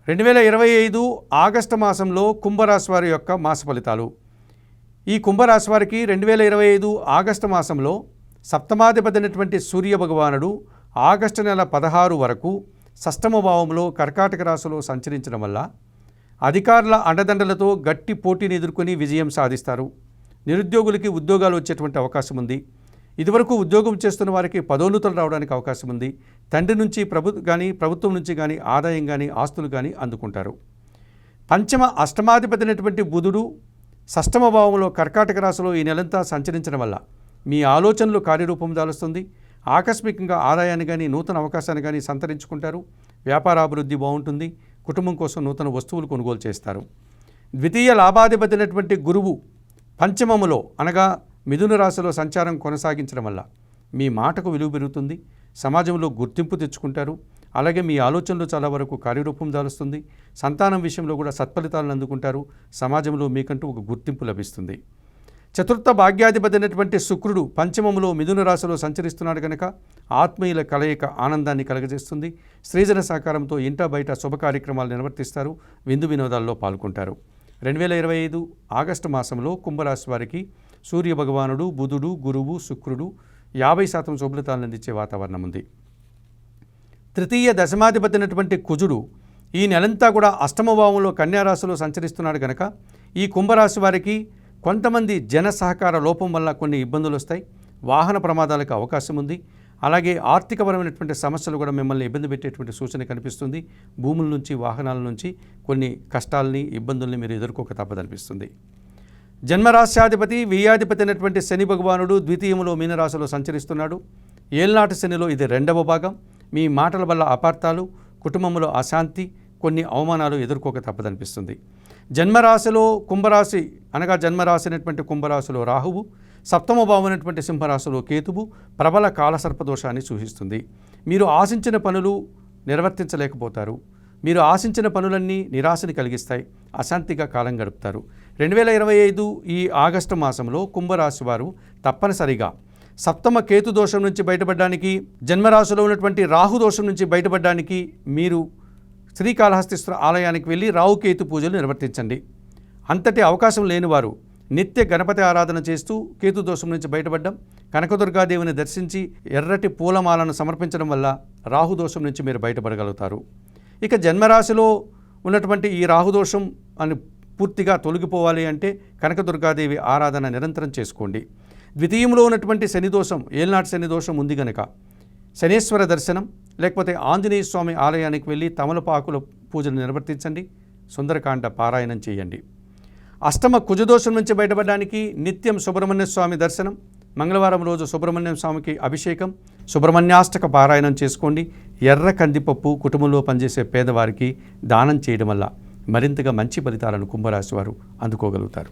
2025 August మాసంలో కుంభరాశి వారి యొక్క మాస ఫలితాలు. ఈ కుంభరాశి వారికి 2025 ఆగస్టు మాసంలో సప్తమాధిపతి అయినటువంటి సూర్య భగవానుడు ఆగస్టు నెల 16 వరకు షష్టమ భావంలో కర్కాటక రాశిలో సంచరించడం వల్ల అధికారుల అండదండలతో గట్టి పోటీని ఎదుర్కొని విజయం సాధిస్తారు. నిరుద్యోగులకి ఉద్యోగాలు వచ్చేటువంటి అవకాశం ఉంది. ఇదివరకు ఉద్యోగం చేస్తున్న వారికి పదోన్నతులు రావడానికి అవకాశం ఉంది. తండ్రి నుంచి ప్రభుత్వం నుంచి కానీ ఆదాయం కానీ ఆస్తులు కానీ అందుకుంటారు. పంచమ అష్టమాధిపతి అయినటువంటి బుధుడు షష్టమ భావంలో కర్కాటక రాశిలో ఈ నెలంతా సంచరించడం వల్ల మీ ఆలోచనలు కార్యరూపం దాలుస్తుంది. ఆకస్మికంగా ఆదాయాన్ని కానీ నూతన అవకాశాన్ని కానీ సంతరించుకుంటారు. వ్యాపారాభివృద్ధి బాగుంటుంది. కుటుంబం కోసం నూతన వస్తువులు కొనుగోలు చేస్తారు. ద్వితీయ లాభాధిపతి అయినటువంటి గురువు పంచమములో అనగా మిథున రాశిలో సంచారం కొనసాగించడం వల్ల మీ మాటకు విలువ పెరుగుతుంది. సమాజంలో గుర్తింపు తెచ్చుకుంటారు. అలాగే మీ ఆలోచనలు చాలా వరకు కార్యరూపం దాలుస్తుంది. సంతానం విషయంలో కూడా సత్ఫలితాలను అందుకుంటారు. సమాజంలో మీకంటూ ఒక గుర్తింపు లభిస్తుంది. చతుర్థ భాగ్యాధిపతి అయినటువంటి శుక్రుడు పంచమములో మిథున రాశిలో సంచరిస్తున్నాడు కనుక ఆత్మీయుల కలయిక ఆనందాన్ని కలగజేస్తుంది. స్త్రీజన సహకారంతో ఇంట బయట శుభ కార్యక్రమాలు నిర్వర్తిస్తారు. విందు వినోదాల్లో పాల్గొంటారు. 2025 ఆగస్టు మాసంలో కుంభరాశి వారికి సూర్య భగవానుడు, బుధుడు, గురువు, శుక్రుడు 50% శుభలితాలను అందించే వాతావరణం ఉంది. తృతీయ దశమాధిపతి అయినటువంటి కుజుడు ఈ నెలంతా కూడా అష్టమ భావంలో కన్యారాశిలో సంచరిస్తున్నాడు కనుక ఈ కుంభరాశి వారికి కొంతమంది జన సహకార లోపం వల్ల కొన్ని ఇబ్బందులు వస్తాయి. వాహన ప్రమాదాలకు అవకాశం ఉంది. అలాగే ఆర్థికపరమైనటువంటి సమస్యలు కూడా మిమ్మల్ని ఇబ్బంది పెట్టేటువంటి సూచన కనిపిస్తుంది. భూముల నుంచి వాహనాల నుంచి కొన్ని కష్టాలని ఇబ్బందుల్ని మీరు ఎదుర్కోక తప్పదనిపిస్తుంది. జన్మరాశ్యాధిపతి వ్యయాధిపతి అయినటువంటి శని భగవానుడు ద్వితీయంలో మీనరాశిలో సంచరిస్తున్నాడు. ఏళ్నాటి శనిలో ఇది 2వ భాగం. మీ మాటల వల్ల అపార్థాలు, కుటుంబంలో అశాంతి, కొన్ని అవమానాలు ఎదుర్కోక తప్పదనిపిస్తుంది. జన్మరాశిలో కుంభరాశి అనగా జన్మరాశి అయినటువంటి కుంభరాశిలో రాహువు, సప్తమ భావం అయినటువంటి సింహరాశిలో కేతువు ప్రబల కాలసర్పదోషాన్ని సూచిస్తుంది. మీరు ఆశించిన పనులు నిర్వర్తించలేకపోతారు. మీరు ఆశించిన పనులన్నీ నిరాశని కలిగిస్తాయి. అశాంతిగా కాలం గడుపుతారు. 2025 ఈ ఆగస్టు మాసంలో కుంభరాశి వారు తప్పనిసరిగా సప్తమ కేతు దోషం నుంచి బయటపడడానికి, జన్మరాశిలో ఉన్నటువంటి రాహు దోషం నుంచి బయటపడడానికి మీరు శ్రీకాళహస్తీశ్వర ఆలయానికి వెళ్ళి రాహుకేతు పూజలు నిర్వర్తించండి. అంతటి అవకాశం లేనివారు నిత్య గణపతి ఆరాధన చేస్తూ కేతు దోషం నుంచి బయటపడడం, కనకదుర్గాదేవిని దర్శించి ఎర్రటి పూలమాలను సమర్పించడం వల్ల రాహుదోషం నుంచి మీరు బయటపడగలుగుతారు. ఇక జన్మరాశిలో ఉన్నటువంటి ఈ రాహుదోషం అని పూర్తిగా తొలగిపోవాలి అంటే కనకదుర్గాదేవి ఆరాధన నిరంతరం చేసుకోండి. ద్వితీయంలో ఉన్నటువంటి శనిదోషం, ఏల్నాటి శనిదోషం ఉంది కనుక శనేశ్వర దర్శనం లేకపోతే ఆంజనేయ స్వామి ఆలయానికి వెళ్ళి తమలపాకుల పూజలు నిర్వర్తించండి. సుందరకాండ పారాయణం చేయండి. అష్టమ కుజదోషం నుంచి బయటపడడానికి నిత్యం సుబ్రహ్మణ్య స్వామి దర్శనం, మంగళవారం రోజు సుబ్రహ్మణ్యం స్వామికి అభిషేకం, సుబ్రహ్మణ్యాష్టక పారాయణం చేసుకోండి. ఎర్ర కందిపప్పు కుటుంబంలో పనిచేసే పేదవారికి దానం చేయడం వల్ల మరింతగా మంచి ఫలితాలను కుంభరాశి వారు అందుకోగలుగుతారు.